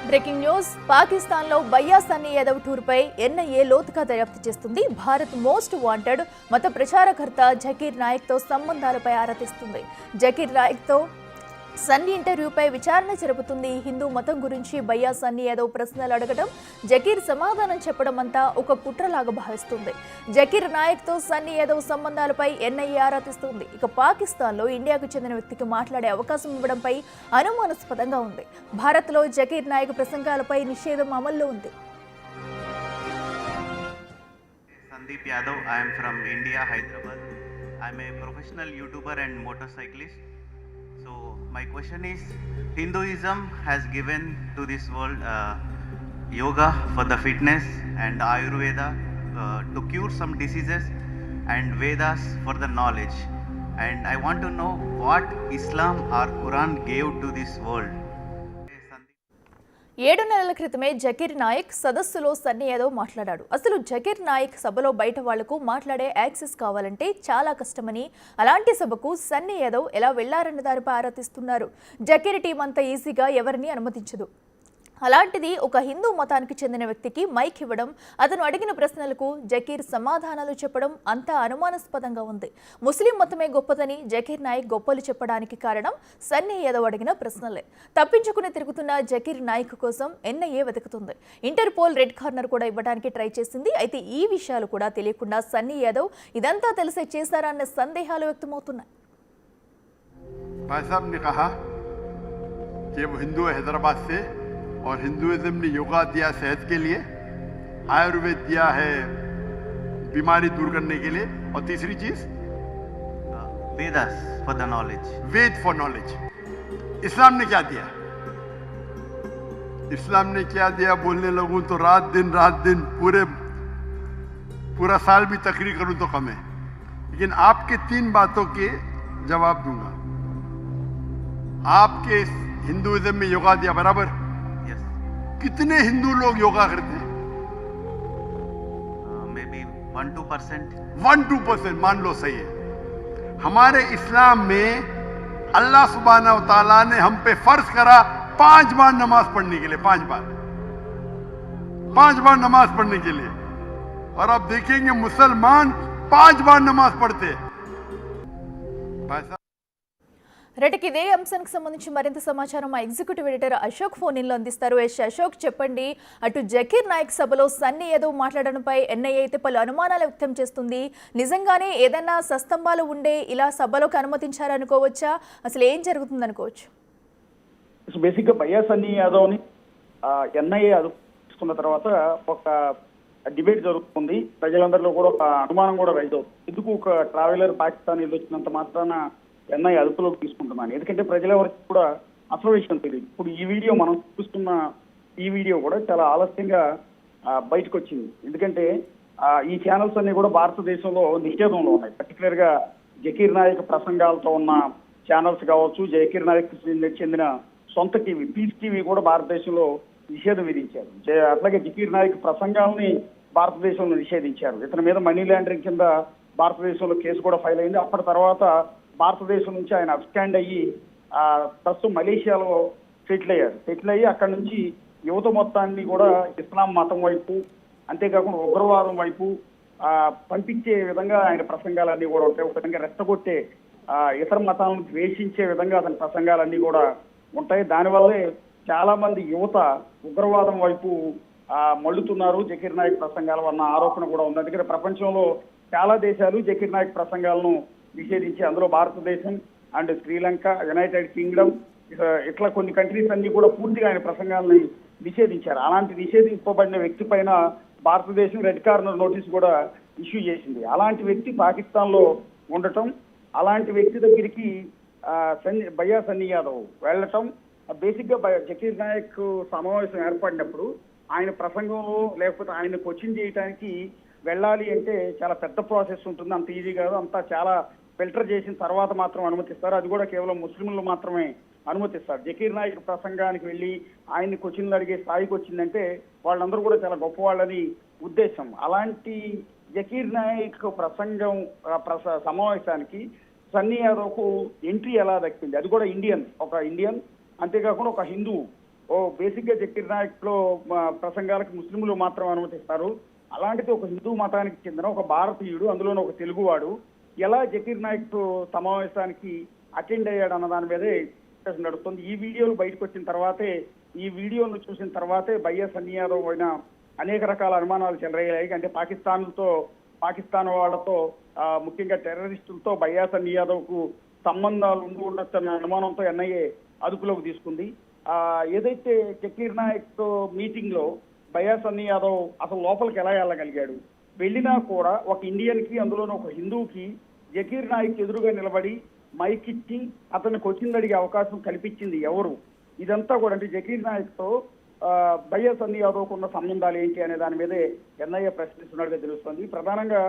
Breaking news పాకిస్తాన్లో బయ్యా Sunny Yadav టూర్పై NIA లోతుగా దర్యాప్తు చేస్తుంది. భారత్ మోస్ట్ వాంటెడ్ మత ప్రచారకర్త జకీర్ నాయక్తో సంబంధాలపై ఆరా తీస్తుంది. జకీర్ నాయక్తో సన్నీ ఇంటర్వ్యూపై విచారణ జరుపుతుంది. హిందూ మతం గురించి బయ్యా సన్నీ యాదవ్ ప్రశ్నలు అడగడం, జకీర్ సమాధానం చెప్పడం అంతా ఒక కుట్రలాగా భావిస్తుంది. జకీర్ నాయక్తో సన్నీ యాదవ్ సంబంధాలపై ఎన్ఐఏ ఆరా తీస్తుంది. ఇక పాకిస్తాన్లో ఇండియాకు చెందిన వ్యక్తికి మాట్లాడే అవకాశం ఇవ్వడంపై అనుమానాస్పదంగా ఉంది. భారత్లో జకీర్ నాయక్ ప్రసంగాలపై నిషేధం అమల్లో ఉంది. Sandeep Yadav, I am from India, Hyderabad. I am a professional YouTuber and motorcyclist. So my question is, Hinduism has given to this world yoga for the fitness and Ayurveda to cure some diseases and Vedas for the knowledge. And I want to know what Islam or Quran gave to this world. 7 నెలల క్రితమే జకీర్ నాయక్ సదస్సులో సన్నీ యాదవ్ మాట్లాడాడు. అసలు జకీర్ నాయక్ సభలో బయట వాళ్లకు మాట్లాడే access కావాలంటే చాలా కష్టమని, అలాంటి సభకు సన్నీ యాదవ్ ఎలా వెళ్లారన్న దానిపై ఆరా తీస్తున్నారు. జకీర్ టీం అంత ఈజీగా ఎవరిని అనుమతించదు. అలాంటిది ఒక హిందూ మతానికి చెందిన వ్యక్తికి మైక్ ఇవ్వడం, అతను అడిగిన ప్రశ్నలకు జకీర్ సమాధానాలు చెప్పడం అంతా అనుమానాస్పదంగా ఉంది. ముస్లిం మతమే గొప్పదని జకీర్ నాయక్ గొప్పలు చెప్పడానికి కారణం సన్నీ యాదవ్ అడిగిన ప్రశ్నలే. తప్పించుకుని తిరుగుతున్న జకీర్ నాయక్ కోసం ఎన్ఐఏ వెతుకుతుంది. ఇంటర్పోల్ రెడ్ కార్నర్ కూడా ఇవ్వడానికి ట్రై చేసింది. అయితే ఈ విషయాలు కూడా తెలియకుండా సన్నీ యాదవ్ ఇదంతా తెలిసే చేశారా అన్న సందేహాలు వ్యక్తమవుతున్నాయి. और हिंदुइज्म ने योगा दिया सेहत के लिए, आयुर्वेद दिया है बीमारी दूर करने के लिए, और तीसरी चीज Vedas for the knowledge. Veda for knowledge. Islam ने क्या दिया? इस्लाम ने क्या दिया बोलने लगूं तो रात दिन पूरा साल भी तकरीर करूं तो कम है. लेकिन आपके 3 बातों के जवाब दूंगा. आपके हिंदुइज्म में योगा दिया बराबर. कितने हिंदू लोग योगा करते हैं? Maybe 1-2%. 1-2% मान लो सही है. हमारे इस्लाम में अल्लाह सुब्हाना व तआला ने हम पे फर्ज करा 5 बार नमाज पढ़ने के लिए. 5 बार नमाज पढ़ने के लिए. और आप देखेंगे मुसलमान 5 बार नमाज पढ़ते हैं. రెడ్డికి ఇదే అంశానికి సంబంధించి మరింత సమాచారం మా ఎగ్జిక్యూటివ్ ఎడిటర్ అశోక్ ఫోన్ ఇన్లో అందిస్తారు. అశోక్ చెప్పండి, అటు జకీర్ నాయక్ సభలో సన్నీ యాదవ్ మాట్లాడడంపై ఎన్ఐఏ అయితే పలు అనుమానాలు వ్యక్తం చేస్తుంది. నిజంగానే ఏదైనా సస్తంభాలు ఉండే ఇలా సభలోకి అనుమతించారనుకోవచ్చా? అసలు ఏం జరుగుతుంది అనుకోవచ్చు? బేసిక్గా బయ్యా సన్నీ యాదవ్ని ఎన్ఐఏ అదుపుకున్న తర్వాత ఒక డిబేట్ జరుగుతుంది. ప్రజలందరిలో కూడా ఒక అనుమానం కూడా రైజ్ అవుతుంది. ఎందుకు ఒక ట్రావెలర్ పాకిస్తాన్ వచ్చినంత మాత్రాన ఎన్ఐఏ అదుపులోకి తీసుకుంటున్నాను? ఎందుకంటే ప్రజలెవరికి కూడా అసలు విషయం తెలియదు. ఇప్పుడు ఈ వీడియో మనం చూస్తున్న ఈ వీడియో కూడా చాలా ఆలస్యంగా బయటకు వచ్చింది. ఎందుకంటే ఈ ఛానల్స్ అన్ని కూడా భారతదేశంలో నిషేధంలో ఉన్నాయి. పర్టికులర్ గా జకీర్ నాయక్ ప్రసంగాలతో ఉన్న ఛానల్స్ కావచ్చు, జకీర్ నాయక్ చెందిన సొంత టీవీ పీస్ టీవీ కూడా భారతదేశంలో నిషేధం విధించారు. అట్లాగే జకీర్ నాయక్ ప్రసంగాలని భారతదేశంలో నిషేధించారు. ఇతని మీద మనీ లాండరింగ్ కింద భారతదేశంలో కేసు కూడా ఫైల్ అయింది. అప్పటి తర్వాత భారతదేశం నుంచి ఆయన అబ్స్టాండ్ అయ్యి ప్రస్తుతం మలేషియాలో సెటిల్ అయ్యి అక్కడి నుంచి యువత మొత్తాన్ని కూడా ఇస్లాం మతం వైపు, అంతేకాకుండా ఉగ్రవాదం వైపు పంపించే విధంగా ఆయన ప్రసంగాలన్నీ కూడా ఉంటాయి. ఒక విధంగా రెచ్చగొట్టే ఇతర మతాలను ద్వేషించే విధంగా అతని ప్రసంగాలన్నీ కూడా ఉంటాయి. దానివల్లే చాలా మంది యువత ఉగ్రవాదం వైపు మళ్ళుతున్నారు జకీర్ నాయక్ ప్రసంగాల వల్ల ఆరోపణ కూడా ఉంది. అందుకని ప్రపంచంలో చాలా దేశాలు జకీర్ నాయక్ ప్రసంగాలను నిషేధించి, అందులో భారతదేశం అండ్ శ్రీలంక, యునైటెడ్ కింగ్డమ్, ఇట్లా కొన్ని కంట్రీస్ అన్ని కూడా పూర్తిగా ఆయన ప్రసంగాలని నిషేధించారు. అలాంటి నిషేధింపబడిన వ్యక్తి పైన భారతదేశం రెడ్ కార్నర్ నోటీస్ కూడా ఇష్యూ చేసింది. అలాంటి వ్యక్తి పాకిస్తాన్ లో ఉండటం, అలాంటి వ్యక్తి దగ్గరికి బయ్యా సన్నీ యాదవ్ వెళ్ళటం, బేసిక్ గా జకీర్ నాయక్ సమావేశం ఏర్పడినప్పుడు ఆయన ప్రసంగంలో లేకపోతే ఆయన క్వశ్చన్ చేయడానికి వెళ్ళాలి అంటే చాలా పెద్ద ప్రాసెస్ ఉంటుంది. అంత ఈజీ కాదు. అంతా చాలా ఫిల్టర్ చేసిన తర్వాత మాత్రం అనుమతిస్తారు. అది కూడా కేవలం ముస్లింలు మాత్రమే అనుమతిస్తారు. జకీర్ నాయక్ ప్రసంగానికి వెళ్ళి ఆయన్ని క్వశ్చన్లు అడిగే స్థాయికి వచ్చిందంటే వాళ్ళందరూ కూడా చాలా గొప్పవాళ్ళని ఉద్దేశం. అలాంటి జకీర్ నాయక్ ప్రసంగం సమావేశానికి సన్నీ యాదవ్కు ఎంట్రీ ఎలా దక్కింది? అది కూడా ఒక ఇండియన్, అంతేకాకుండా ఒక హిందూ బేసిక్ గా జకీర్ నాయక్ లో ప్రసంగాలకు ముస్లింలు మాత్రం అనుమతిస్తారు. అలాంటిది ఒక హిందూ మతానికి చెందిన ఒక భారతీయుడు, అందులోనే ఒక తెలుగువాడు ఎలా జకీర్ నాయక్ తో సమావేశానికి అటెండ్ అయ్యాడు అన్న దాని మీదే డిస్కషన్ నడుస్తుంది. ఈ వీడియోలు బయటకు వచ్చిన తర్వాతే, ఈ వీడియోను చూసిన తర్వాతే బయ్యా సన్నీ యాదవ్ పైన అనేక రకాల అనుమానాలు చెలరేగాయి. అంటే పాకిస్తాన్ వాళ్ళతో ముఖ్యంగా టెర్రరిస్టులతో బయ్యా సన్నీ యాదవ్ కు సంబంధాలు ఉండి ఉండొచ్చన్న అనుమానంతో ఎన్ఐఏ అదుపులోకి తీసుకుంది. ఏదైతే జకీర్ నాయక్ తో మీటింగ్ లో బయ్యా సన్నీ యాదవ్ అసలు లోపలికి ఎలా వెళ్ళగలిగాడు, వెళ్ళినా కూడా ఒక ఇండియన్ కి, అందులోనూ ఒక హిందువుకి జకీర్ నాయక్ ఎదురుగా నిలబడి మైక్ ఇచ్చి అతన్ని క్వశ్చన్ అడిగే అవకాశం కల్పించింది ఎవరు? ఇదంతా కూడా అంటే జకీర్ నాయక్ తో బయ్యా సన్నీ యాదవ్ ఉన్న సంబంధాలు ఏంటి అనే దాని మీదే ఎన్ఐఏ ప్రశ్నిస్తున్నట్టుగా తెలుస్తుంది. ప్రధానంగా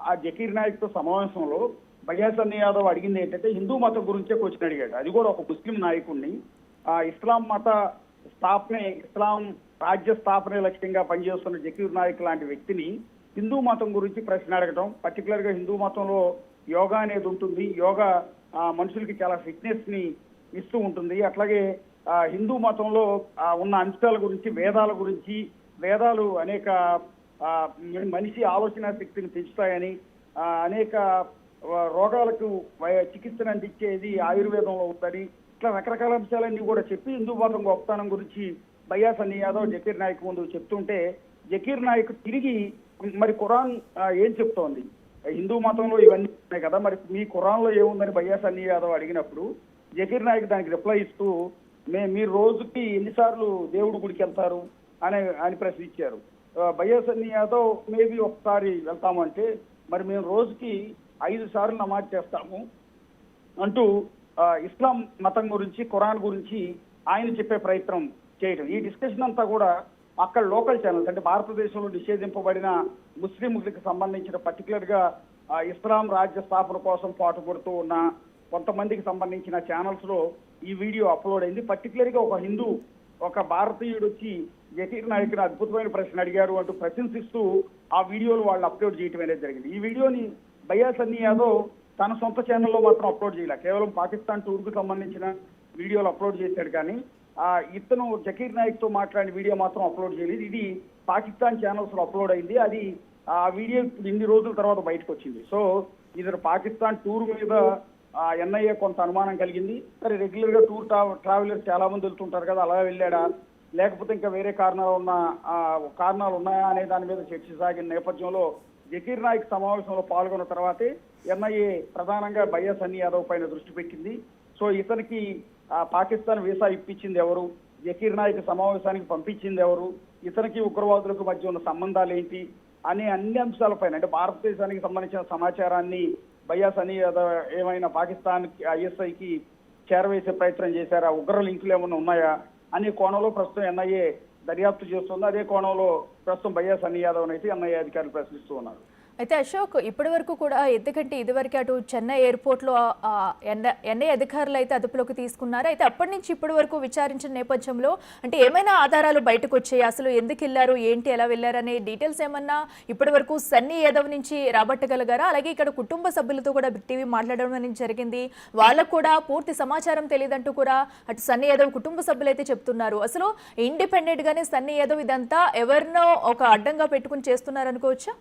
ఆ జకీర్ నాయక్ తో సమావేశంలో బయ్యా సన్నీ యాదవ్ అడిగింది ఏంటంటే హిందూ మతం గురించే క్వశ్చన్ అడిగాడు. అది కూడా ఒక ముస్లిం నాయకుడిని. ఇస్లాం మత స్థాపనే, ఇస్లాం రాజ్య స్థాపనే లక్ష్యంగా పనిచేస్తున్న జకీర్ నాయక్ లాంటి వ్యక్తిని హిందూ మతం గురించి ప్రశ్న అడగటం, పర్టికులర్ గా హిందూ మతంలో యోగా అనేది ఉంటుంది. యోగా మనుషులకి చాలా ఫిట్నెస్ ని ఇస్తూ ఉంటుంది. అట్లాగే హిందూ మతంలో ఉన్న అంశాల గురించి, వేదాల గురించి, వేదాలు అనేక మనిషి ఆలోచన శక్తిని పెంచుతాయని, అనేక రోగాలకు చికిత్సను అందించేది ఆయుర్వేదంలో ఉందని, ఇట్లా రకరకాల అంశాలన్నీ కూడా చెప్పి హిందూ మతం గొప్పతనం గురించి బయ్యా సన్నీ యాదవ్ జకీర్ నాయక్ ముందు చెప్తుంటే, జకీర్ నాయక్ తిరిగి మరి ఖురాన్ ఏం చెప్తోంది, హిందూ మతంలో ఇవన్నీ ఉన్నాయి కదా, మరి మీ ఖురాన్ లో ఏముందని బయ్యా సన్నీ యాదవ్ అడిగినప్పుడు జకీర్ నాయక్ దానికి రిప్లై ఇస్తూ మీరు రోజుకి ఎన్నిసార్లు దేవుడి గుడికి వెళ్తారు అని ప్రశ్నించారు. బయ్యా సన్నీ యాదవ్ మేబీ ఒకసారి వెళ్తాము అంటే, మరి మేము రోజుకి 5 సార్లు నమాజ్ చేస్తాము అంటూ ఇస్లాం మతం గురించి, ఖురాన్ గురించి ఆయన చెప్పే ప్రయత్నం చేయడం. ఈ డిస్కషన్ అంతా కూడా అక్కడ లోకల్ ఛానల్స్, అంటే భారతదేశంలో నిషేధింపబడిన ముస్లింలకు సంబంధించిన పర్టికులర్ గా ఇస్లాం రాజ్య స్థాపన కోసం పాటుపడుతూ ఉన్న కొంతమందికి సంబంధించిన ఛానల్స్ లో ఈ వీడియో అప్లోడ్ అయింది. పర్టికులర్ గా ఒక హిందూ, ఒక భారతీయుడు వచ్చి జకీర్ నాయక్ అద్భుతమైన ప్రశ్న అడిగారు అంటూ ప్రశంసిస్తూ ఆ వీడియోలు వాళ్ళు అప్లోడ్ చేయడం అనేది జరిగింది. ఈ వీడియోని బయ్యా సన్నీ యాదవ్ తన సొంత ఛానల్లో మాత్రం అప్లోడ్ చేయలే, కేవలం పాకిస్తాన్ టూర్ కు సంబంధించిన వీడియోలు అప్లోడ్ చేశాడు. కానీ ఇతను జకీర్ నాయక్ తో మాట్లాడిన వీడియో మాత్రం అప్లోడ్ చేయలేదు. ఇది పాకిస్తాన్ ఛానల్స్ లో అప్లోడ్ అయింది. అది ఆ వీడియో ఇన్ని రోజుల తర్వాత బయటకు వచ్చింది. సో ఇది పాకిస్తాన్ టూర్ మీద ఎన్ఐఏ కొంత అనుమానం కలిగింది. సరే, రెగ్యులర్ గా టూర్ ట్రావెలర్స్ చాలా మంది వెళ్తుంటారు కదా, అలా వెళ్ళాడా లేకపోతే ఇంకా వేరే కారణాలు ఉన్నాయా అనే దాని మీద చర్చ సాగిన నేపథ్యంలో జకీర్ నాయక్ సమావేశంలో పాల్గొన్న తర్వాతే ఎన్ఐఏ ప్రధానంగా బయ్యా సన్నీ యాదవ్ పైన దృష్టి పెట్టింది. సో ఇతనికి పాకిస్తాన్ వీసా ఇప్పించింది ఎవరు, జకీర్ నాయక్ సమావేశానికి పంపించింది ఎవరు, ఇతనికి ఉగ్రవాదులకు మధ్య ఉన్న సంబంధాలు ఏంటి అనే అన్ని అంశాలపైన, అంటే భారతదేశానికి సంబంధించిన సమాచారాన్ని బయ్యా సన్నీ యాదవ్ ఏమైనా పాకిస్తాన్ ఐఎస్ఐకి చేరవేసే ప్రయత్నం చేశారా, ఉగ్ర లింకులు ఏమైనా ఉన్నాయా అనే కోణంలో ప్రస్తుతం ఎన్ఐఏ దర్యాప్తు చేస్తుంది. అదే కోణంలో ప్రస్తుతం బయ్యా సన్నీ యాదవ్ అయితే ఎన్ఐఏ అధికారులు ప్రశ్నిస్తూ ఉన్నారు. అయితే అశోక్, ఇప్పటి వరకు కూడా ఎందుకంటే ఇదివరకు అటు చెన్నై ఎయిర్పోర్ట్లో ఎన్ఐ అధికారులు అయితే అదుపులోకి తీసుకున్నారు. అయితే అప్పటి నుంచి ఇప్పటి వరకు విచారించిన నేపథ్యంలో అంటే ఏమైనా ఆధారాలు బయటకు వచ్చాయి, అసలు ఎందుకు వెళ్ళారు, ఏంటి, ఎలా వెళ్ళారు అనే డీటెయిల్స్ ఏమన్నా ఇప్పటి వరకు సన్నీ యాదవ్ నుంచి రాబట్టగలిగారా? అలాగే ఇక్కడ కుటుంబ సభ్యులతో కూడా బిగ్ టీవీ మాట్లాడడం అనేది జరిగింది, వాళ్ళకు కూడా పూర్తి సమాచారం తెలియదంటూ కూడా అటు సన్నీ యాదవ్ కుటుంబ సభ్యులు అయితే చెప్తున్నారు. అసలు ఇండిపెండెంట్ గానే సన్నీ యాదవ్ ఇదంతా ఎవరినో ఒక అడ్డంగా పెట్టుకుని చేస్తున్నారు అనుకోవచ్చా?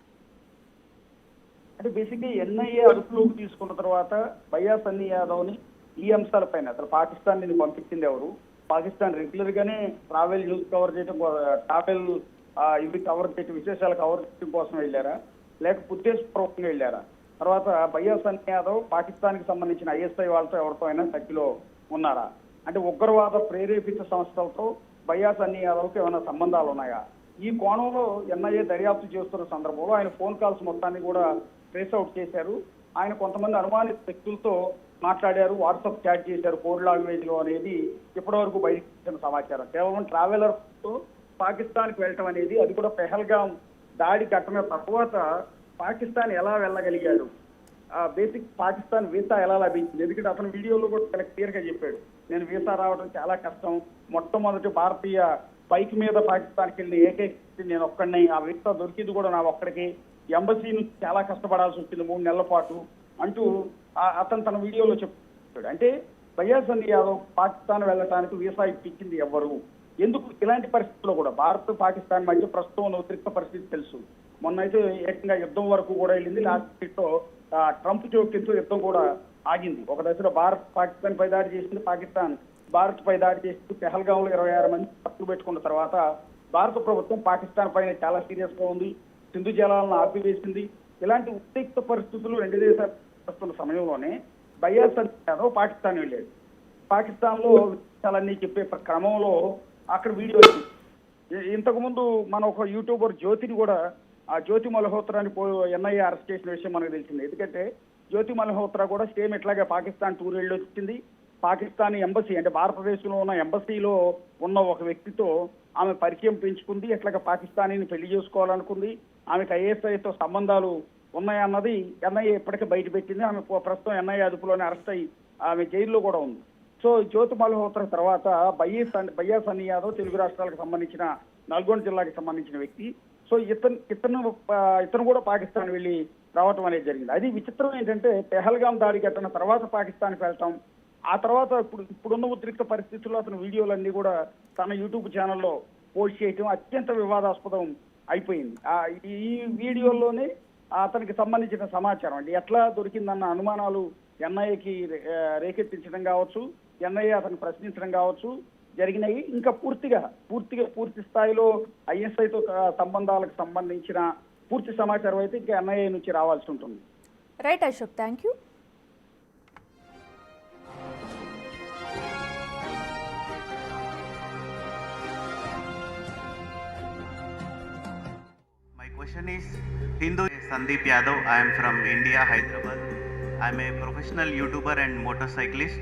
అంటే బేసిక్గా ఎన్ఐఏ అదుపులోకి తీసుకున్న తర్వాత బయ్యా సన్నీ యాదవ్ ని ఈ అంశాలపైన అసలు పాకిస్తాన్ ని పంపించింది ఎవరు, పాకిస్తాన్ రెగ్యులర్ గానే ట్రావెల్ న్యూస్ కవర్ చేయడం, ట్రావెల్ ఇవి కవర్ చేయడం, విశేషాలు కవర్ చేయడం కోసం వెళ్ళారా, లేక ఉద్దేశపూర్వకంగా వెళ్ళారా? తర్వాత బయ్యా సన్నీ యాదవ్ పాకిస్తాన్ కి సంబంధించిన ఐఎస్ఐ వాళ్ళతో ఎవరితో అయినా టచ్లో ఉన్నారా? అంటే ఉగ్రవాద ప్రేరేపిత సంస్థలతో బయ్యా సన్నీ యాదవ్కి ఏమైనా సంబంధాలు ఉన్నాయా? ఈ కోణంలో ఎన్ఐఏ దర్యాప్తు చేస్తున్న సందర్భంలో ఆయన ఫోన్ కాల్స్ మొత్తాన్ని కూడా ట్రేస్ అవుట్ చేశారు. ఆయన కొంతమంది అనుమానిత వ్యక్తులతో మాట్లాడారు, వాట్సాప్ చాట్ చేశారు కోడ్ లాంగ్వేజ్ లో అనేది ఇప్పటివరకు బయటకు వచ్చిన సమాచారం. కేవలం ట్రావెలర్ తో పాకిస్తాన్ కి వెళ్ళటం అనేది, అది కూడా పెహల్గాం దాడి ఘటన తర్వాత పాకిస్తాన్ ఎలా వెళ్ళగలిగాడు, బేసిక్ పాకిస్తాన్ వీసా ఎలా లభించింది? ఎందుకంటే అతను వీడియోలో కూడా చాలా క్లియర్ గా చెప్పాడు, నేను వీసా రావడం చాలా కష్టం, మొట్టమొదటి భారతీయ బైక్ మీద పాకిస్తాన్కి వెళ్ళి ఏకైక నేను ఒక్కడిని, ఆ వీసా దొరికింది కూడా నా ఒక్కడికి, ఎంబసీ నుంచి చాలా కష్టపడాల్సి వచ్చింది 3 నెలల పాటు అంటూ అతను తన వీడియోలో చెప్పాడు. అంటే బయ్యా సన్నీ యాదవ్ పాకిస్తాన్ వెళ్ళటానికి వీసా ఇప్పించింది ఎవరు, ఎందుకు ఇలాంటి పరిస్థితుల్లో కూడా భారత్ పాకిస్తాన్ మధ్య ప్రస్తుతం ఉన్న ఉద్రిక్త పరిస్థితి తెలుసు. మొన్న అయితే ఏకంగా యుద్ధం వరకు కూడా వెళ్ళింది. లాస్ట్ వీక్ లో ట్రంప్ జోక్యంతో యుద్ధం కూడా ఆగింది. ఒక దశలో భారత్ పాకిస్తాన్ పై దాడి చేసింది, పాకిస్తాన్ భారత్ పై దాడి చేసింది. పెహల్గాం లో 26 మంది హత్యలు పెట్టుకున్న తర్వాత భారత ప్రభుత్వం పాకిస్తాన్ పైన చాలా సీరియస్ గా ఉంది, సింధు జలాలను ఆపివేసింది. ఇలాంటి ఉద్రిక్త పరిస్థితులు రెండు దేశాలు వస్తున్న సమయంలోనే బయ్యాస్ సన్నీ యాదవ్ పాకిస్తాన్ వెళ్ళాడు. పాకిస్తాన్ లో విషయాలన్నీ చెప్పే క్రమంలో అక్కడ వీడియో వచ్చింది. ఇంతకు ముందు మన ఒక యూట్యూబర్ జ్యోతిని కూడా, ఆ జ్యోతి మల్హోత్రాని ఎన్ఐఏ అరెస్ట్ చేసిన విషయం మనకు తెలిసింది. ఎందుకంటే జ్యోతి మల్హోత్రా కూడా సేమ్ ఇట్లాగే పాకిస్తాన్ టూర్ వెళ్ళి వచ్చింది. పాకిస్తాన్ ఎంబసీ అంటే భారతదేశంలో ఉన్న ఎంబసీలో ఉన్న ఒక వ్యక్తితో ఆమె పరిచయం పెంచుకుంది. ఎట్లాగా పాకిస్తానీని పెళ్లి చేసుకోవాలనుకుంది. ఆమెకు ఐఎస్ఐతో సంబంధాలు ఉన్నాయన్నది ఎన్ఐఏ ఇప్పటికే బయట పెట్టింది. ఆమె ప్రస్తుతం ఎన్ఐఏ అదుపులోనే అరెస్ట్ అయ్యి ఆమె జైల్లో కూడా ఉంది. సో జ్యోతి మల్హోత్రా తర్వాత బయ్యా సన్నీ యాదవ్ తెలుగు రాష్ట్రాలకు సంబంధించిన నల్గొండ జిల్లాకి సంబంధించిన వ్యక్తి. సో ఇతను కూడా పాకిస్తాన్ వెళ్ళి రావటం అనేది జరిగింది. అది విచిత్రం ఏంటంటే పెహల్గాం దాడి కట్టిన తర్వాత పాకిస్తాన్కి వెళ్ళటం, ఆ తర్వాత ఇప్పుడున్న ఉద్రిక్త పరిస్థితుల్లో అతని వీడియోలన్నీ కూడా తన యూట్యూబ్ ఛానల్లో పోస్ట్ చేయటం అత్యంత వివాదాస్పదం అయిపోయింది. ఈ వీడియోల్లోనే అతనికి సంబంధించిన సమాచారం అంటే ఎట్లా దొరికిందన్న అనుమానాలు ఎన్ఐఏకి రేకెత్తించడం కావచ్చు, ఎన్ఐఏ అతను ప్రశ్నించడం కావచ్చు జరిగినాయి. ఇంకా పూర్తి స్థాయిలో ఐఎస్ఐతో సంబంధాలకు సంబంధించిన పూర్తి సమాచారం అయితే ఇంకా ఎన్ఐఏ నుంచి రావాల్సి ఉంటుంది. Right Ashok, thank you. My question is, Hindu Sandeep Yadav. I am from India, Hyderabad. I am a professional YouTuber and motorcyclist.